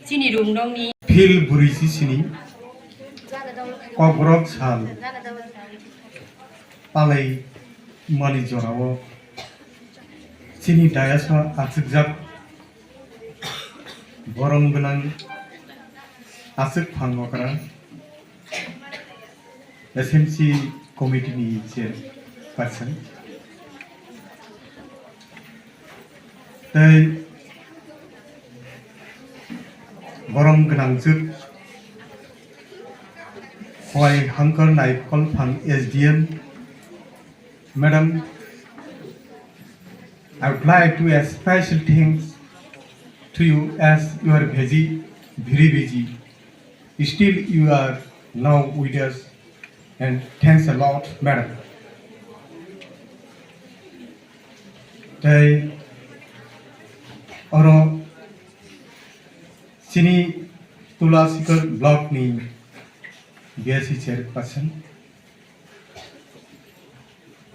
sini room dong ni Phil Brwichi sini kobrok sal palaithani jorao sini dayasa atsukjak borong gonang asuk phangokra SMC committee ni chairperson tei borong gonang juk hoi hangkar naikol phang SDM Madam, I would like to add special thanks to you as you are very busy. Still, you are now with us, and thanks a lot, Madam. Today, our sini Tulasikar block ni BSc chairperson.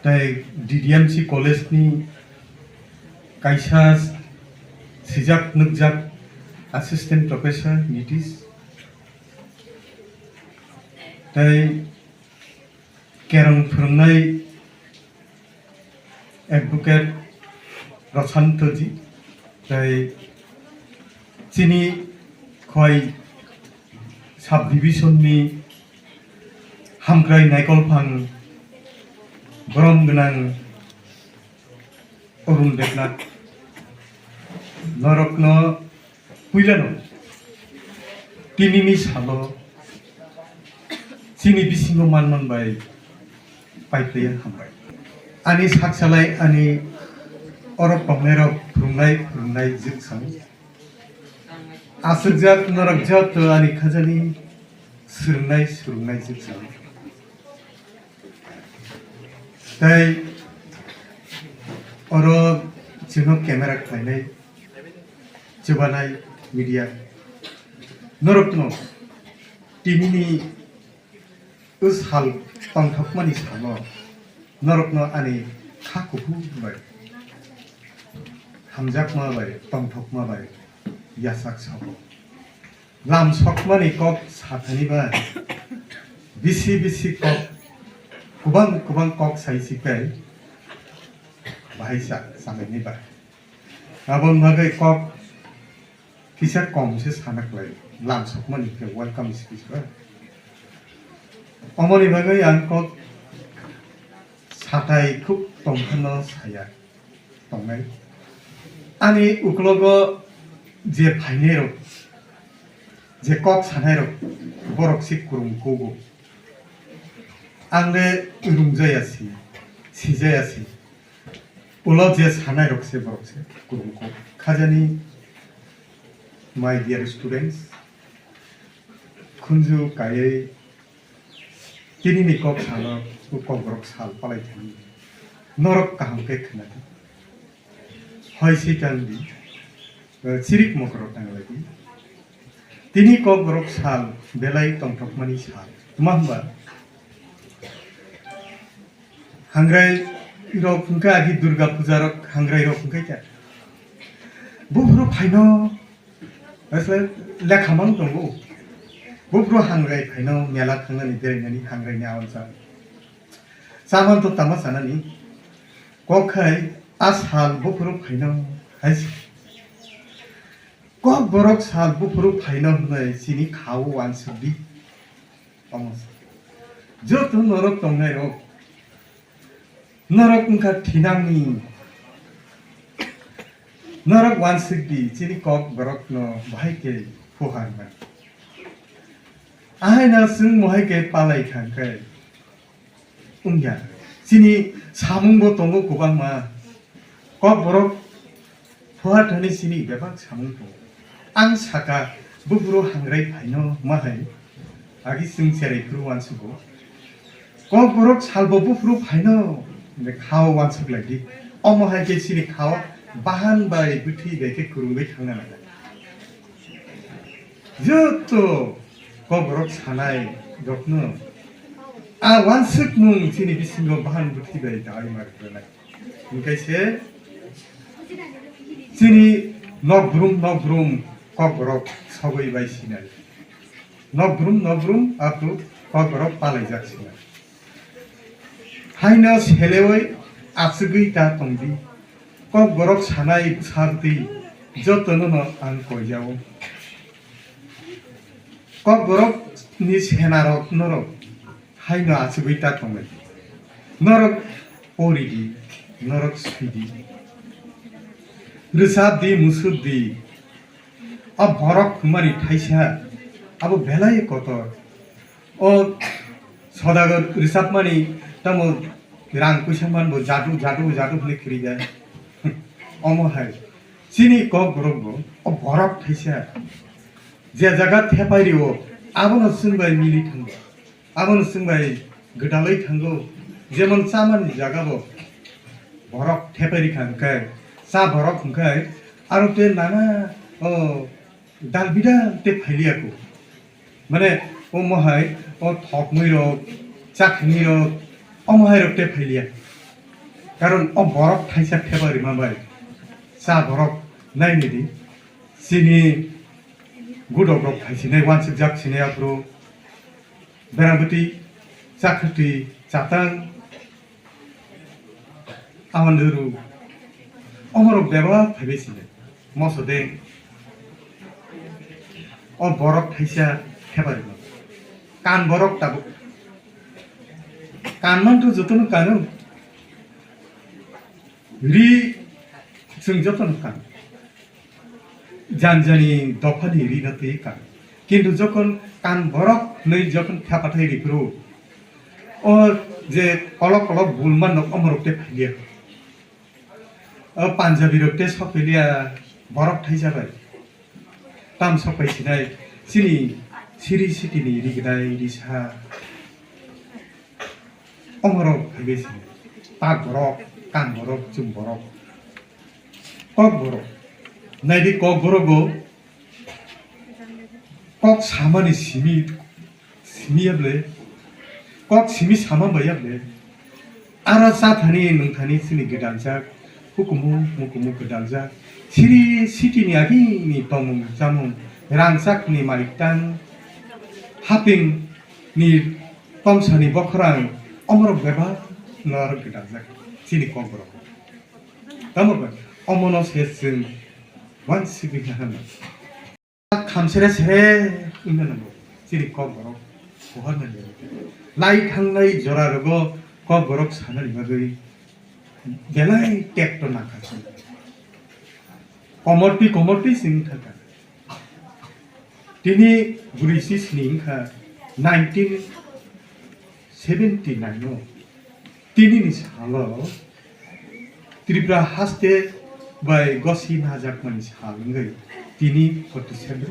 Today, DDMC college ni kaisa sijak nukjak assistant professor nitis. Today, kerang phurungnai advocate Rochantoji. Today, sini khoi subdivision ni hamkrai naikol phang borong gonang Orun Deknat narwkha puilano tinini salo sini bisingo manman bai paiplaya hambai ani saksalai ani orok pamnerok phurungnai jiksang asukjak narwkha to ani khajani surungnai jiksang tai oro jino camera khlainai jobanai media narwkha tinini hal tongthokmani salo narwkha ani khakuhu bai hamjakma bai tongthokma bai yasak sabo lam sokmani kok sathani ba bisi kok kubang kok saisi bai bahisa sameni bai abon bagai kok kisa kom se sanak lai lam sokmani ke welcome speech ba omoni bagai ang kok satai khub tongkhano saya tongnai ani uklogo je phainero je kok sanairo borok sik kurung kogo angre rungjayasi sijayasi ulo je sanairo se borok se kurung ko khajani my dear students khunju kai kinini kok sana kok borok sal palaithani narwkha kahangke khna hoi sikandi cirik mokro tanglagi tini kok borok sal belai tongthokmani sal mamba hangrai rok phungka agi durga puja rok hangrai rok phungkai ta bufro phaino asle lekhamang tongo bufro hangrai phaino mela thangani derengani hangrai ni awansa saman to tamasanani kokhai ashal bufro phaino haisi kok borok sal bufro phaino hnai sini khao wansudi amos joto narwkha tongnai rok narwkha thinangni narwkha wansudi sini kok borok no bhaike phuharman aina sung mohike palaithani ungya sini samungbo tongo kubangma kok borok phuharthani sini bebak samung tongo ang saka bufro hangrai phaino mahai agi sing serai kru wansugo kok borok salbo bufro phaino ne khao wansuk lagi omahai ke sini khao bahan bai buthi beke kurungbai thangna naga joto kok borok sanai dokno a wansuk mung sini bisingo bahan buthi bai dai markona inkaise sini nok brum kok borok sogoi bai sinai nogrum apru kok borok palai jak sinai haina selewai asugui ta tongdi kok borok sanai sarti jotono no ang koijao kok borok ni senarok norok haina asugui ta tongai norok oridi norok suidi rusabdi musubdi अब भरक कुमारी ठाइसा अब भेलाय Qatar ओ सदागर रिसाब मानी तम रां कुसमान बो जादू फले खिरि जाय अमो हाय सिनी क गरब ओ भरक ठाइसा जे जगा थेपाइरिओ आबन सुनबाय मिलि थांगो आबन सुनबाय गदालै थांगो जेमन सामान जागाबो भरक थेपाइरि खानखाय सा भरक खानखाय आरो ते नाना ओ दाल बिदा ते फाइलियाको माने ओ महाय ओ थक मैरो चाखनिरो ओ महाय रते फाइलिया कारण ओ बरफ थाइसा थेबारि माबाय सा बरफ नाइनिदि सिनि गुडब थाइसिने वानसिक जाखसिने आप्रो बेराबति चाखति चातां आमन्दुरु अमरो बेबा फाइबेसिने मसदे ओ बरफ थाइसा थेबारि कान बरफ ताबो कानमान तो जतन कानो रि जों जतन कान जानजानि दफानि रि नते कान किन्तु जखन कान बरफ नै जखन थापाथाय रिफ्रो ओ जे अलग अलग बुलमान अमरकते फाइलिया पान्जाबी रक्ते सफैलिया बरफ थाइसा बाय ताम सफायसिनाय सिनि सिरि सिटिनि रिगदाय रिसा अमरक फाइबेसिने पाक बरफ कान बरफ जुम बरफ कक बरफ नाइदि कक बरफो कक सामानि सिमियाब्ले कक सिमि सामा बायाब्ले आरो साथानि नोंथानि सिनि गोदानजाक हुकुमु गोदानजाक सिरि सिटिनि आगिनि तमुं जामुं रांसाकनि मालिकतान हापिं नि तमसानि बखरां अमरक बेबा नरक गोदानजाक सिनि कबरक तमबा अमनो सेसजों वानसिबि हाना खामसेरे सेरे इननांगौ सिनि कबरक बहानानै लाई थांनाय जरारगो कबरक सानानि बागै बेलाय टेक्टर नाखासै कमरटी सिंह थाका तिनी ब्रुइचि सिंखा 1979 तिनी सालो त्रिपुरा हास्ते बाय गसी नाजाक मानि सालंगै तिनी 47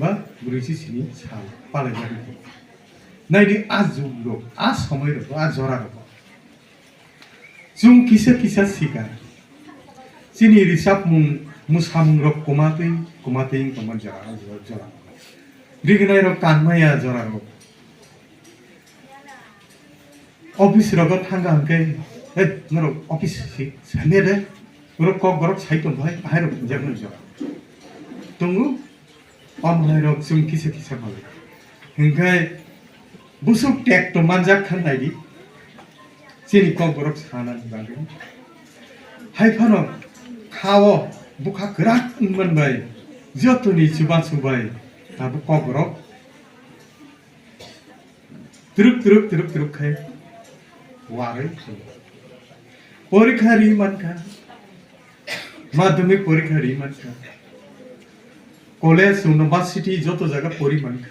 बा ब्रुइचि सिनि साल पालाय जादों नाइदि आजुलो आ समय रो आ जरा रो जुं किसा सिगा सिनि रिसाब मुं मुसामुं रक कुमाते कमन जरा रिगनाय रक कानमाया जरा रक ऑफिस रक थांगा हंके ए नरो ऑफिस सि सने दे रक कक बरक साइतो भाई बाहेर जगन जरा तुंगु अमहाय रक जुं किसा बाले हंके बुसुक टेक तो मानजाक खाननायदि सिनि कक बरक सानानि बागै हायफानो खावो बुखा गराक मोनबाय जतनि सुबाय दाबो कबरक तुरुक खाय वारै परीक्षा रि मानखा माध्यमिक परीक्षा रि मानखा कलेज यूनिवर्सिटी जत जागा परि मानखा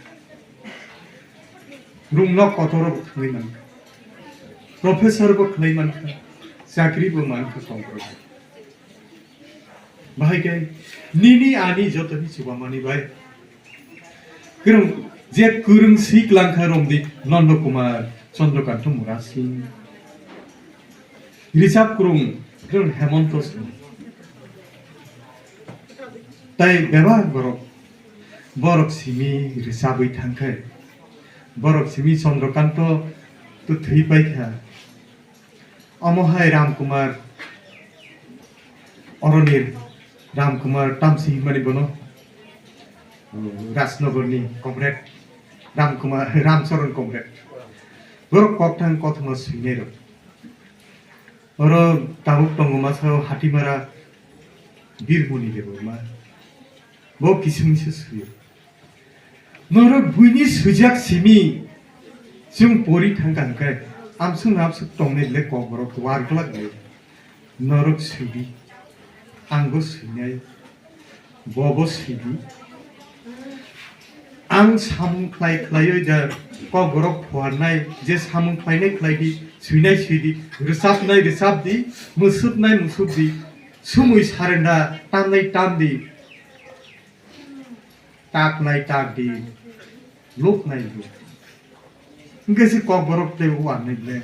रुम न कतर थाङै मानखा प्रोफेसर बो खालाय मानखा चाकरी बो मानखा कबरक बाहायके निनि आनि जतनि सुबामानि बाय गरम जे कुरुं सिक लांखा रमदि नन्द कुमार चंद्रकांत मुरासी रिजाब कुरुं गरम हेमंत सिंह ताई बेबा बरक सिमी रिजाबै थांखे बरक सिमी चंद्रकांत तो थै पाइखा अमहाय राम कुमार अरनिर राम कुमार तामसी मानि बनो राजनगरनि comrade Ramcharan comrade borok kokthang kothoma suinero oro tabuk tongoma sao hatimara birmuni Debbarma bo kisumisi suyo norok buini sujak simi sung pori thangkangkai amsung napsuk tongne le koborok warglak le norok suidi angbo suinai bobo suidi ang samung klai da koborok phuarnai je samung klainai klaidi suinai suidi resapdi musubnai musubdi sumui sarenda tamnai tamdi taknai takdi luknai luk ngesi koborok te wanai le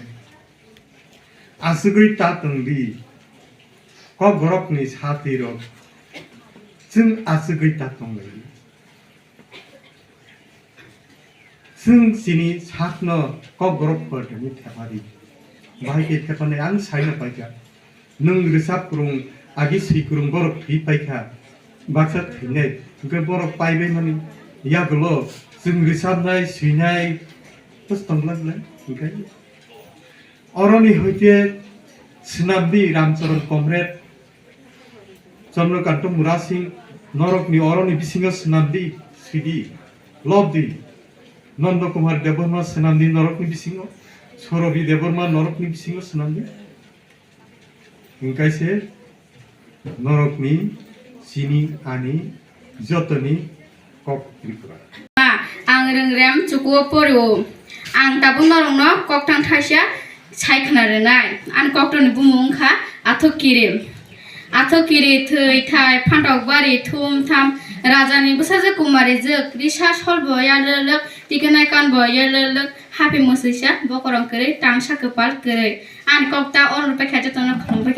asugui tatungdi koborok ni satiro jung asugui tatungai जों सिनि साखनो कगरबफोर दंनि थेपारि बाहायके थेपाने आं cyano Paika नों रिसाब कुरुं आगि सैकुरुं बरफ थै पाइका बाक्सा थैनाय ओंखाय बरफ पाइबाय माने यागलो जों रिसाबनाय सुइनाय खस्थंलांलाय ओंखाय अरनि हयते सोनाबनि रामचरण कमरेड चन्द्रकान्त मुरा सिंह नरकनि अरनि बिसिङाव सोनाबनि सुइदि लबदि Nanda Kumar Debbarma senamdi norok ni bisingo, Sorobi Debbarma norok ni bisingo senamdi. Ingkai se norok ni sini ani jotoni kok Twipra. Ang rengrem cukup porio, ang tabung norong no kok tang thasya sai khana renai, an kok ton bumung kha athok kirim. Athok kiri thai thai phantok bari thum tham Rajani busaja kumari jek risa solbo yalelek tikenai kan bo yalelek happy musisya bokorong kere tangsa kepal kere an kokta or pe khaja tono khong pe